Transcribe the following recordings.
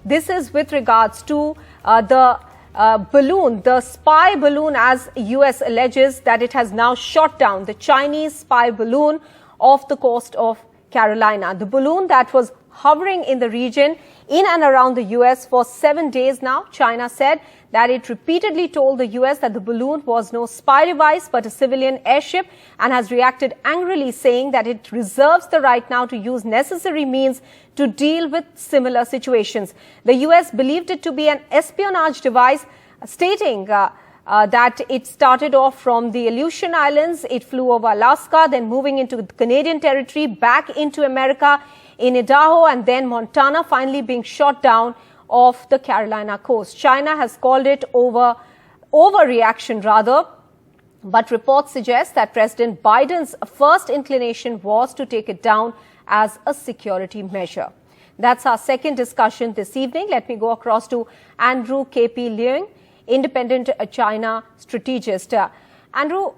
This is with regards to the balloon, the spy balloon, as US alleges that it has now shot down the Chinese spy balloon off the coast of Carolina. The balloon that was hovering in the region in and around the US for 7 days now. China said that it repeatedly told the US that the balloon was no spy device but a civilian airship, and has reacted angrily, saying that it reserves the right now to use necessary means to deal with similar situations. The US believed it to be an espionage device, stating that it started off from the Aleutian Islands. It flew over Alaska, then moving into Canadian territory, back into America in Idaho, and then Montana, finally being shot down off the Carolina coast. China has called it overreaction rather, but reports suggest that President Biden's first inclination was to take it down as a security measure. That's our second discussion this evening. Let me go across to Andrew K.P. Leung, independent China strategist. Andrew,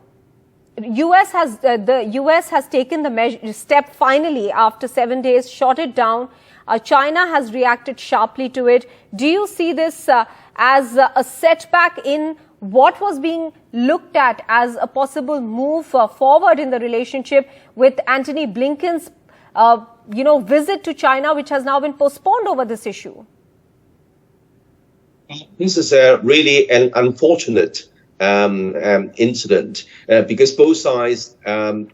the US has taken the step finally after 7 days, shot it down. China has reacted sharply to it. Do you see this as a setback in what was being looked at as a possible move forward in the relationship, with Antony Blinken's visit to China, which has now been postponed over this issue? This is really an unfortunate incident because both sides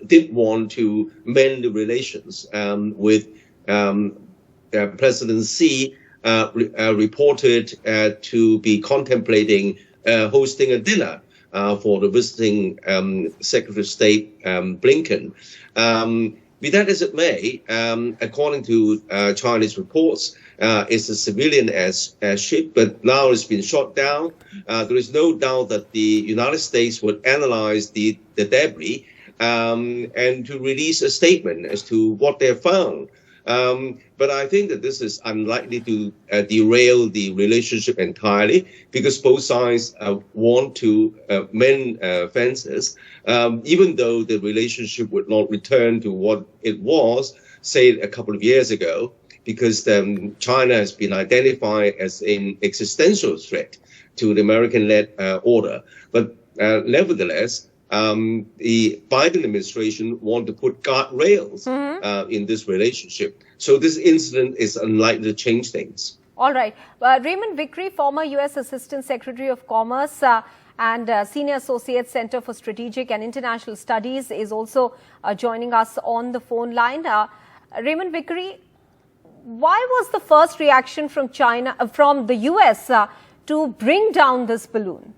did want to mend the relations with President Xi reported to be contemplating hosting a dinner for the visiting Secretary of State Blinken. Be that as it may, according to Chinese reports, it's a civilian airship, but now it's been shot down. There is no doubt that the United States would analyze the debris and to release a statement as to what they found. But I think that this is unlikely to derail the relationship entirely, because both sides want to mend fences, even though the relationship would not return to what it was, say, a couple of years ago, because China has been identified as an existential threat to the American-led order. But nevertheless, the Biden administration want to put guardrails in this relationship. So this incident is unlikely to change things. All right. Raymond Vickery, former U.S. Assistant Secretary of Commerce and Senior Associate Center for Strategic and International Studies, is also joining us on the phone line. Raymond Vickery, why was the first reaction from from the U.S. To bring down this balloon?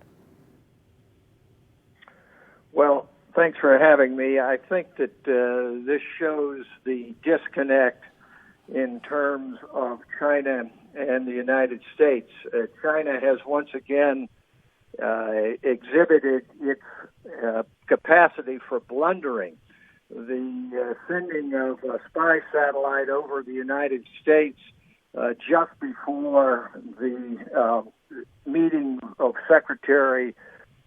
Well, thanks for having me. I think that this shows the disconnect in terms of China and the United States. China has once again exhibited its capacity for blundering. The sending of a spy satellite over the United States just before the meeting of Secretary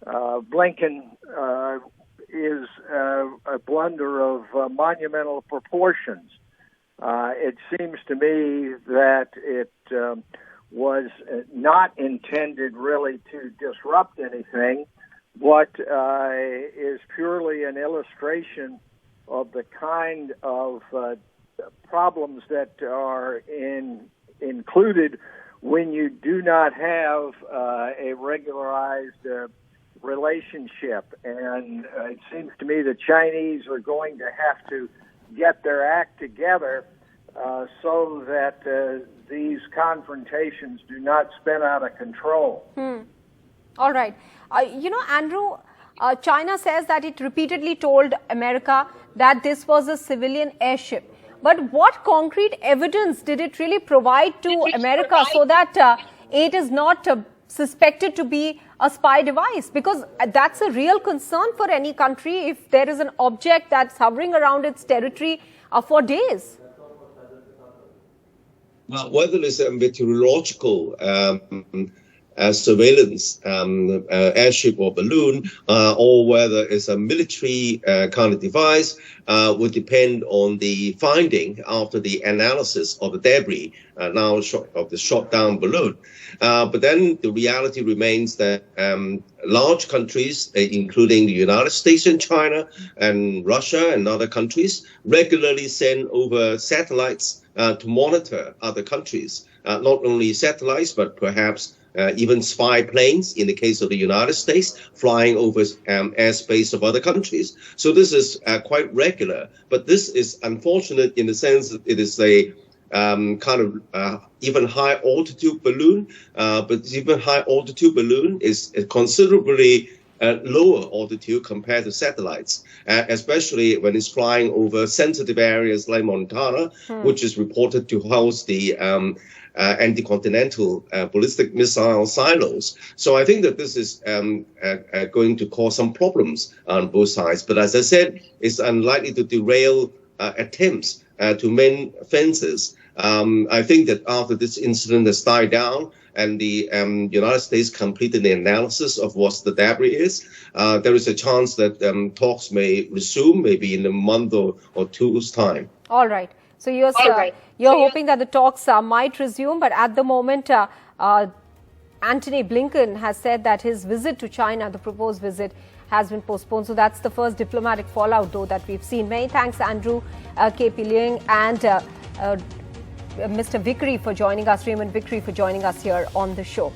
Blinken is a blunder of monumental proportions. It seems to me that it was not intended really to disrupt anything, but is purely an illustration of the kind of problems that are included when you do not have a regularized relationship. And it seems to me the Chinese are going to have to get their act together so that these confrontations do not spin out of control. All right. Andrew, China says that it repeatedly told America that this was a civilian airship. But what concrete evidence did it really provide to America so that it is not suspected to be a spy device? Because that's a real concern for any country if there is an object that's hovering around its territory for days. Well, whether it's a meteorological surveillance airship or balloon, or whether it's a military kind of device, would depend on the finding after the analysis of the debris now of the shot down balloon. But then the reality remains that large countries, including the United States and China and Russia and other countries, regularly send over satellites to monitor other countries, not only satellites, but perhaps even spy planes, in the case of the United States, flying over airspace of other countries. So this is quite regular. But this is unfortunate in the sense that it is a kind of even high altitude balloon. But even high altitude balloon is considerably lower altitude compared to satellites, especially when it's flying over sensitive areas like Montana, which is reported to host the anti-continental ballistic missile silos. So I think that this is going to cause some problems on both sides. But as I said, it's unlikely to derail attempts to mend fences. I think that after this incident has died down and the United States completed the analysis of what the debris is, there is a chance that talks may resume maybe in a month or two's time. All right. So you're hoping that the talks might resume, but at the moment, Antony Blinken has said that his visit to China, the proposed visit, has been postponed. So that's the first diplomatic fallout, though, that we've seen. Many thanks, Andrew, KP Liang, and Mr. Vickery for joining us, Raymond Vickery, for joining us here on the show.